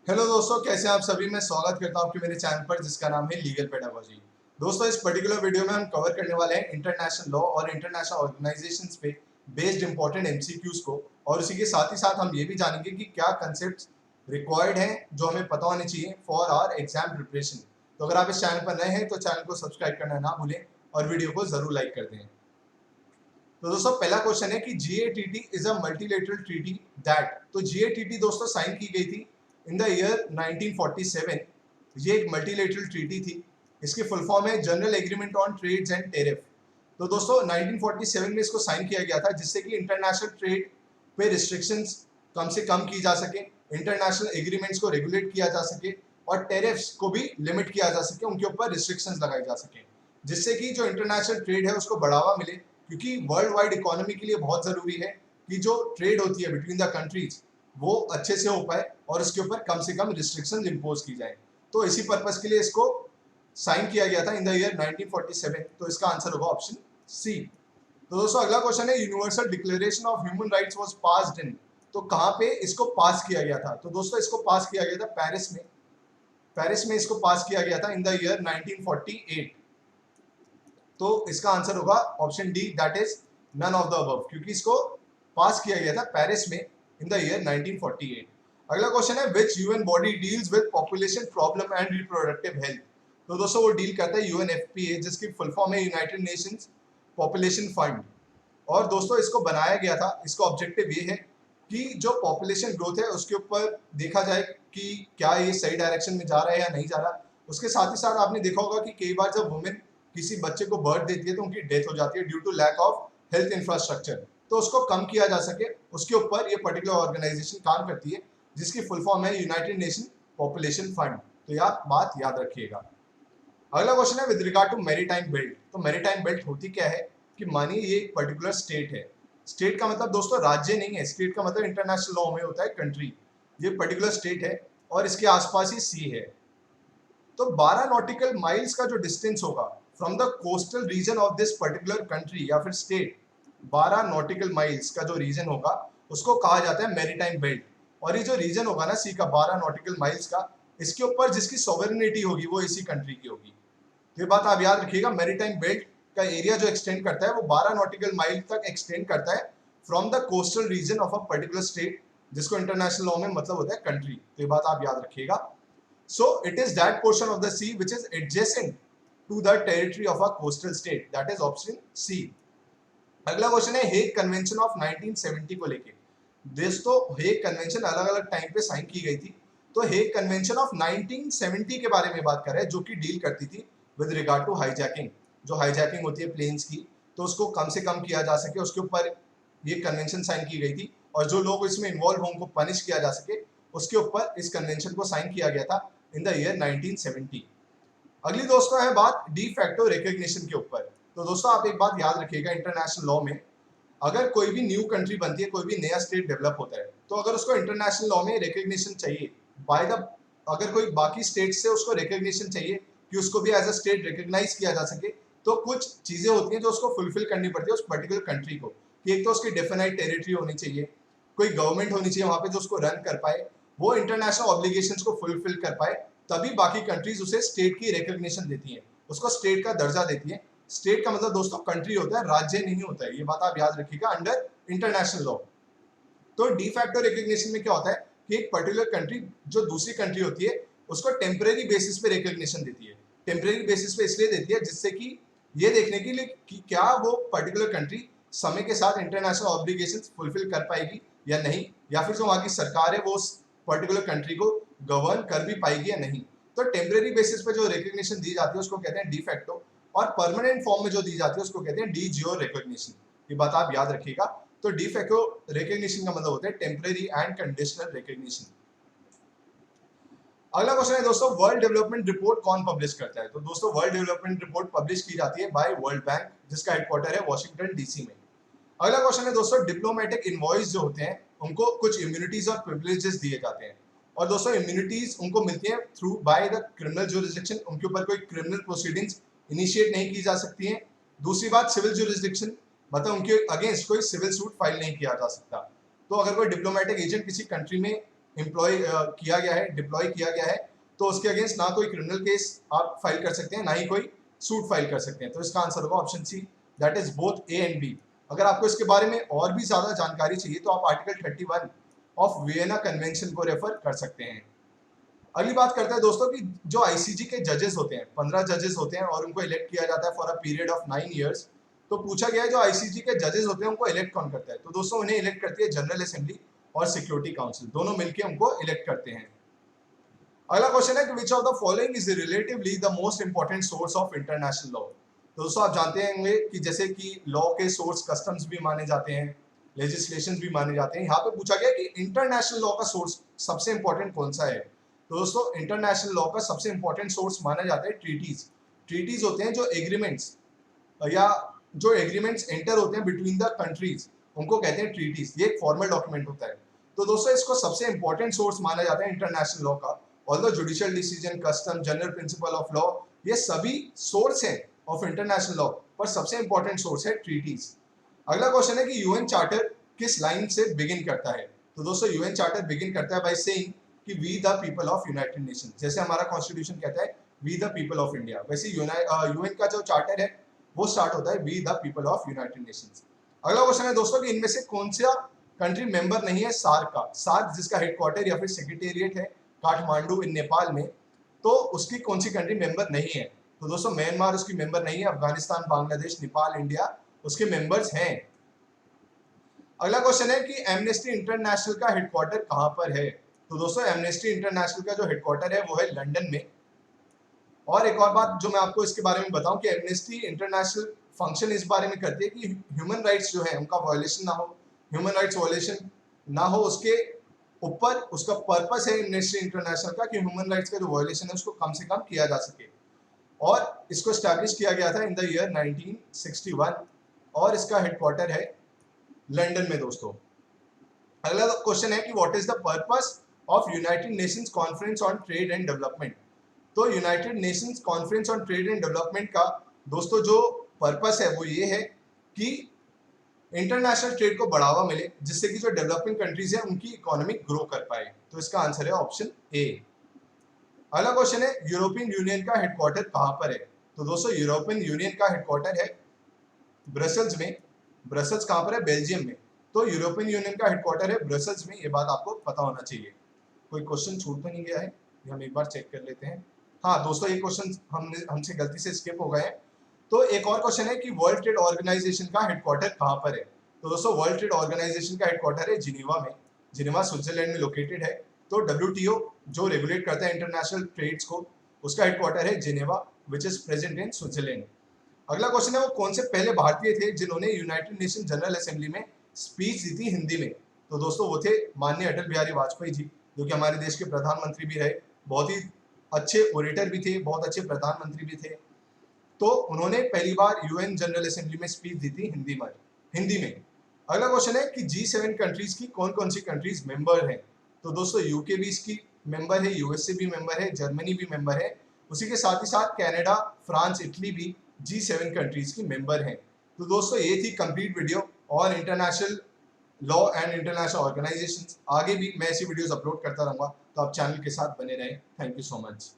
Hello दोस्तों, कैसे हैं आप सभी। मैं स्वागत करता हूं आपके मेरे चैनल पर जिसका नाम है लीगल पेडागोजी। दोस्तों, इस पर्टिकुलर वीडियो में हम कवर करने वाले हैं इंटरनेशनल लॉ और इंटरनेशनल ऑर्गेनाइजेशंस पे बेस्ड इंपॉर्टेंट एमसीक्यूज को, और उसी के साथ ही साथ हम ये भी जानेंगे कि क्या कंसेप्ट रिक्वायर्ड हैं जो हमें पता होने चाहिए फॉर आवर एग्जाम प्रिपरेशन। तो अगर आप इस चैनल पर नए हैं तो चैनल को सब्सक्राइब करना ना भूलें और वीडियो को जरूर लाइक कर दें। तो दोस्तों, पहला क्वेश्चन है कि GATT is a multilateral treaty that. तो जीएटीटी दोस्तों साइन की गई थी इन द ईयर 1947। ये एक मल्टीलेटरल ट्रीटी थी। इसकी फुल फॉर्म है general agreement on trades and tariff. तो दोस्तों 1947 में इसको साइन किया गया था जिससे कि इंटरनेशनल ट्रेड पे रिस्ट्रिक्शंस कम से कम की जा सके, इंटरनेशनल एग्रीमेंट्स को रेगुलेट किया जा सके और टेरिफ्स को भी लिमिट किया जा सके, उनके ऊपर रिस्ट्रिक्शंस लगाई जा सके, जिससे कि जो इंटरनेशनल ट्रेड है उसको बढ़ावा मिले। क्योंकि वर्ल्ड वाइड इकोनॉमी के लिए बहुत जरूरी है कि जो ट्रेड होती है बिटवीन द कंट्रीज वो अच्छे से हो पाए और उसके ऊपर कम से कम रिस्ट्रिक्शन इम्पोज की जाए। तो इसी पर्पज के लिए इसको साइन किया गया था इन द ईयर 1947। तो इसका आंसर होगा ऑप्शन सी। तो दोस्तों अगला क्वेश्चन है universal declaration of human rights was passed in. तो कहाँ पे इसको पास किया गया था? तो दोस्तों इसको पास किया गया था पेरिस में। पेरिस में इसको पास किया गया था इन द ईयर 1948। तो इसका आंसर होगा option D, that is none of the above, क्योंकि इसको पास किया गया था पेरिस में इन द ईयर 1948। अगला क्वेश्चन है which UN body deals with population problem and reproductive health. तो दोस्तों वो डील करता है यूएनएफपीए, जिसकी फुल फॉर्म है यूनाइटेड नेशंस पॉपुलेशन फंड। और दोस्तों इसको बनाया गया था, इसका ऑब्जेक्टिव ये है कि जो पॉपुलेशन ग्रोथ है उसके ऊपर देखा जाए कि क्या ये सही डायरेक्शन में जा रहा है या नहीं जा रहा। उसके साथ ही साथ आपने देखा होगा कि कई बार जब वुमेन किसी बच्चे को बर्थ देती है तो उनकी डेथ हो जाती है due to lack of health infrastructure. तो उसको कम किया जा सके उसके ऊपर ये पर्टिकुलर ऑर्गेनाइजेशन काम करती है, जिसकी फुल फॉर्म है यूनाइटेड नेशन पॉपुलेशन फंड। तो यह बात याद रखिएगा। अगला क्वेश्चन है with regard to maritime belt. तो मैरीटाइम बेल्ट होती क्या है कि मानिए ये एक पर्टिकुलर स्टेट है। स्टेट का मतलब दोस्तों राज्य नहीं है, स्टेट का मतलब इंटरनेशनल लॉ में होता है कंट्री। ये पर्टिकुलर स्टेट है और इसके आसपास ही सी है। तो 12 नॉटिकल माइल्स का जो डिस्टेंस होगा from the coastal region of this particular country या फिर स्टेट, 12 नॉटिकल माइल्स का जो रीजन होगा उसको कहा जाता है मैरीटाइम बेल्ट। और ये जो रीजन होगा ना सी का 12 नॉटिकल माइल्स का, इसके ऊपर जिसकी सॉवरेनिटी होगी वो इसी कंट्री की होगी। तो ये बात आप याद रखिएगा, मैरीटाइम बेल्ट का एरिया जो एक्सटेंड करता है वो 12 नॉटिकल माइल तक एक्सटेंड करता है from the coastal region of a particular state, जिसको इंटरनेशनल लॉ में मतलब होता है कंट्री। तो ये बात आप याद रखिएगा। So it is that portion of the sea which is adjacent to the territory of a coastal state. That is option C. अगला क्वेश्चन है हेग कन्वेंशन ऑफ 1970 को लेके। दोस्तों हेग कन्वेंशन अलग अलग टाइम पे साइन की गई थी। तो हेग कन्वेंशन ऑफ 1970 के बारे में बात कर रहे हैं, जो कि डील करती थी विद रिगार्ड टू हाईजैकिंग। जो हाईजैकिंग होती है प्लेन्स की, तो उसको कम से कम किया जा सके उसके ऊपर ये कन्वेंशन साइन की गई थी। और जो लोग इसमें इन्वॉल्व हों उनको पनिश किया जा सके उसके ऊपर इस कन्वेंशन को साइन किया गया था इन द ईयर 1970। अगली दोस्तों है बात डी फैक्टो रिकग्निशन के ऊपर। तो दोस्तों आप एक बात याद रखिएगा, इंटरनेशनल लॉ में अगर कोई भी न्यू कंट्री बनती है, कोई भी नया स्टेट डेवलप होता है, तो अगर उसको इंटरनेशनल लॉ में रिकग्निशन चाहिए बाय द, अगर कोई बाकी स्टेट से उसको रिकग्निशन चाहिए कि उसको भी एज अ स्टेट रिकग्नाइज किया जा सके, तो कुछ चीजें होती हैं जो उसको फुलफिल करनी पड़ती है उस पर्टिकुलर कंट्री को। कि एक तो उसकी डेफिनाइट टेरिटरी होनी चाहिए, कोई गवर्नमेंट होनी चाहिए वहां पे जो उसको रन कर पाए, वो इंटरनेशनल ऑब्लिगेशंस को फुलफिल कर पाए, तभी बाकी कंट्रीज उसे स्टेट की रिकग्निशन देती हैं, उसको स्टेट का दर्जा देती है। स्टेट का मतलब दोस्तों कंट्री होता है, राज्य नहीं होता है। ये बात आप याद रखिएगा अंडर इंटरनेशनल लॉ। तो डी फैक्टो रिकग्निशन में क्या होता है कि एक पर्टिकुलर कंट्री जो दूसरी कंट्री होती है उसको टेम्परेरी बेसिस पे रिकग्निशन देती है। टेम्परेरी बेसिस पे इसलिए देती है जिससे कि ये देखने के लिए कि क्या वो पर्टिकुलर कंट्री समय के साथ इंटरनेशनल ऑब्लिगेशंस फुलफिल कर पाएगी या नहीं, या फिर जो वहाँ की सरकार है वो उस पर्टिकुलर कंट्री को गवर्न कर भी पाएगी या नहीं। तो टेम्परेरी बेसिस पे जो रिकग्निशन दी जाती है उसको कहते हैं डी फैक्टो, और परमानेंट फॉर्म में जो दी जाती है उसको कहते हैं डी जियो रिकग्निशन। ये बात आप याद रखिएगा। तो डी फैक्टो रिकग्निशन का मतलब होता है टेम्परेरी एंड कंडीशनल रिकग्निशन। अगला क्वेश्चन है दोस्तों वर्ल्ड डेवलपमेंट रिपोर्ट कौन पब्लिश करता है? तो दोस्तों वर्ल्ड डेवलपमेंट रिपोर्ट पब्लिश की जाती है बाय वर्ल्ड बैंक, जिसका हेडक्वार्टर है वॉशिंगटन डीसी में। अगला क्वेश्चन है दोस्तों डिप्लोमेटिक इनवॉइस जो होते हैं उनको कुछ इम्यूनिटीज और प्रिविलेजेस दिए जाते हैं। और दोस्तों इम्यूनिटीज उनको मिलती है through by the criminal jurisdiction, उनके ऊपर कोई क्रिमिनल प्रोसीडिंग्स इनिशिएट नहीं की जा सकती हैं। दूसरी बात सिविल जुरिसडिक्शन, मतलब उनके अगेंस्ट कोई सिविल सूट फाइल नहीं किया जा सकता। तो अगर कोई डिप्लोमेटिक एजेंट किसी कंट्री में एम्प्लॉय किया गया है, डिप्लॉय किया गया है, तो उसके अगेंस्ट ना कोई क्रिमिनल केस आप फाइल कर सकते हैं, ना ही कोई सूट फाइल कर सकते हैं। तो इसका आंसर होगा option C, that is both A and B. अगर आपको इसके बारे में और भी ज्यादा जानकारी चाहिए तो आप आर्टिकल 31 ऑफ वियना कन्वेंशन को रेफर कर सकते हैं। अगली बात करते हैं दोस्तों कि जो आईसीजी के जजेस होते हैं, 15 जजेस होते हैं और उनको इलेक्ट किया जाता है for a period of 9 years. तो पूछा गया है जो आईसीजी के जजेस होते हैं उनको इलेक्ट कौन करता है? तो दोस्तों उन्हें इलेक्ट करती है जनरल असेंबली और सिक्योरिटी काउंसिल, दोनों मिलकर उनको इलेक्ट करते हैं। अगला क्वेश्चन है कि which of the following is relatively the most important source of international law. दोस्तों आप जानते होंगे कि जैसे कि लॉ के सोर्स कस्टम्स भी माने जाते हैं, लेजिस्लेशन भी माने जाते हैं। यहाँ पे पूछा गया कि इंटरनेशनल लॉ का सोर्स सबसे इंपॉर्टेंट कौन सा है? तो दोस्तों इंटरनेशनल लॉ का सबसे इंपॉर्टेंट सोर्स माना जाता है ट्रीटीज। ट्रीटीज होते हैं जो एग्रीमेंट्स या जो एग्रीमेंट्स एंटर होते हैं बिटवीन द कंट्रीज, उनको कहते हैं ट्रीटीज। ये एक फॉर्मल डॉक्यूमेंट होता है। तो दोस्तों इसको सबसे इंपॉर्टेंट सोर्स माना जाता है इंटरनेशनल लॉ का। Although judicial decision, custom, general principle of law, ये सभी सोर्स हैं ऑफ इंटरनेशनल लॉ, पर सबसे इंपॉर्टेंट सोर्स है ट्रीटीज। अगला क्वेश्चन है कि यूएन चार्टर किस लाइन से बिगिन करता है? तो दोस्तों यूएन चार्टर बिगिन करता है बाय सेइंग कि we the people of United Nation. जैसे हमारा कॉन्स्टिट्यूशन कहता है we the people of India, वैसे यूएन का जो चार्टर है वो स्टार्ट होता है we the people of United Nations. अगला क्वेश्चन है दोस्तों कि इनमें से कौन सा कंट्री मेंबर नहीं है सार्क का? सार्क जिसका हेडक्वार्टर या फिर सेक्रेटेरिएट है काठमांडू इन नेपाल में, तो उसकी कौन सी कंट्री मेंबर नहीं है? तो दोस्तों म्यांमार उसकी मेंबर नहीं है, अफगानिस्तान, बांग्लादेश, नेपाल, इंडिया उसके मेंबर्स हैं। अगला क्वेश्चन है कि एमनेस्टी इंटरनेशनल का हेडक्वार्टर कहां पर है? तो दोस्तों एमनेस्टी इंटरनेशनल का जो हेडक्वार्टर है वो है लंदन में। और एक और बात जो मैं आपको इसके बारे में बताऊं कि एमनेस्टी इंटरनेशनल फंक्शन इस बारे में करती है कि ह्यूमन राइट्स जो है उनका वायलेशन ना हो, ह्यूमन राइट्स वायलेशन ना हो, उसके ऊपर उसका पर्पस है एमनेस्टी इंटरनेशनल का कि ह्यूमन राइट्स का जो वायलेशन है उसको कम से कम किया जा सके। और इसको एस्टैब्लिश किया गया था इन द ईयर 1961 और इसका हेडक्वार्टर है लंदन में दोस्तों। अगला क्वेश्चन है कि what is the purpose of United Nations Conference on Trade and Development. तो United Nations Conference on Trade and Development का दोस्तों जो पर्पस है वो ये है कि इंटरनेशनल ट्रेड को बढ़ावा मिले, जिससे कि जो डेवलपिंग कंट्रीज है उनकी इकोनॉमी ग्रो कर पाए। तो इसका आंसर है ऑप्शन ए। अगला क्वेश्चन है यूरोपियन यूनियन का हेडक्वार्टर कहां पर है? तो दोस्तों यूरोपियन यूनियन का हेडक्वार्टर है ब्रसल्स में। ब्रसल्स कहां पर है? बेल्जियम में। तो यूरोपियन यूनियन का हेडक्वार्टर है ब्रसल्स में, ये बात आपको पता होना चाहिए। कोई क्वेश्चन छूट तो नहीं गया है? हम एक बार चेक कर लेते हैं। हाँ दोस्तों ये क्वेश्चन हमसे गलती से स्किप हो गए हैं। तो एक और क्वेश्चन है कि वर्ल्ड ट्रेड ऑर्गेनाइजेशन का हेडक्वार्टर कहां पर है? तो दोस्तों वर्ल्ड ट्रेड ऑर्गेनाइजेशन का हेडक्वार्टर है जिनेवा में। जिनेवा स्विट्जरलैंड में लोकेटेड है। तो डब्ल्यूटीओ जो रेगुलेट करता है इंटरनेशनल ट्रेड्स को, उसका हेडक्वार्टर है Geneva which is present in Switzerland. अगला क्वेश्चन है वो कौन से पहले भारतीय थे जिन्होंने यूनाइटेड नेशन जनरल असेंबली में स्पीच दी थी हिंदी में? तो दोस्तों वो थे माननीय अटल बिहारी वाजपेयी जी, जो कि हमारे देश के प्रधानमंत्री भी रहे, बहुत ही अच्छे ओरेटर भी थे, बहुत अच्छे प्रधानमंत्री भी थे। तो उन्होंने पहली बार यूएन जनरल असेंबली में स्पीच दी थी हिंदी में। अगला क्वेश्चन है कि G7 कंट्रीज की कौन कौन सी कंट्रीज मेंबर हैं? तो दोस्तों यूके भी इसकी मेंबर है, यूएसए भी मेंबर है, जर्मनी भी मेंबर है, उसी के साथ ही साथ कनाडा, फ्रांस, इटली भी G7 कंट्रीज की मेंबर हैं। तो दोस्तों ये थी complete video on international law and international organisations. आगे भी मैं ऐसी वीडियोस अपलोड करता रहूंगा, तो आप चैनल के साथ बने रहें। Thank you so much.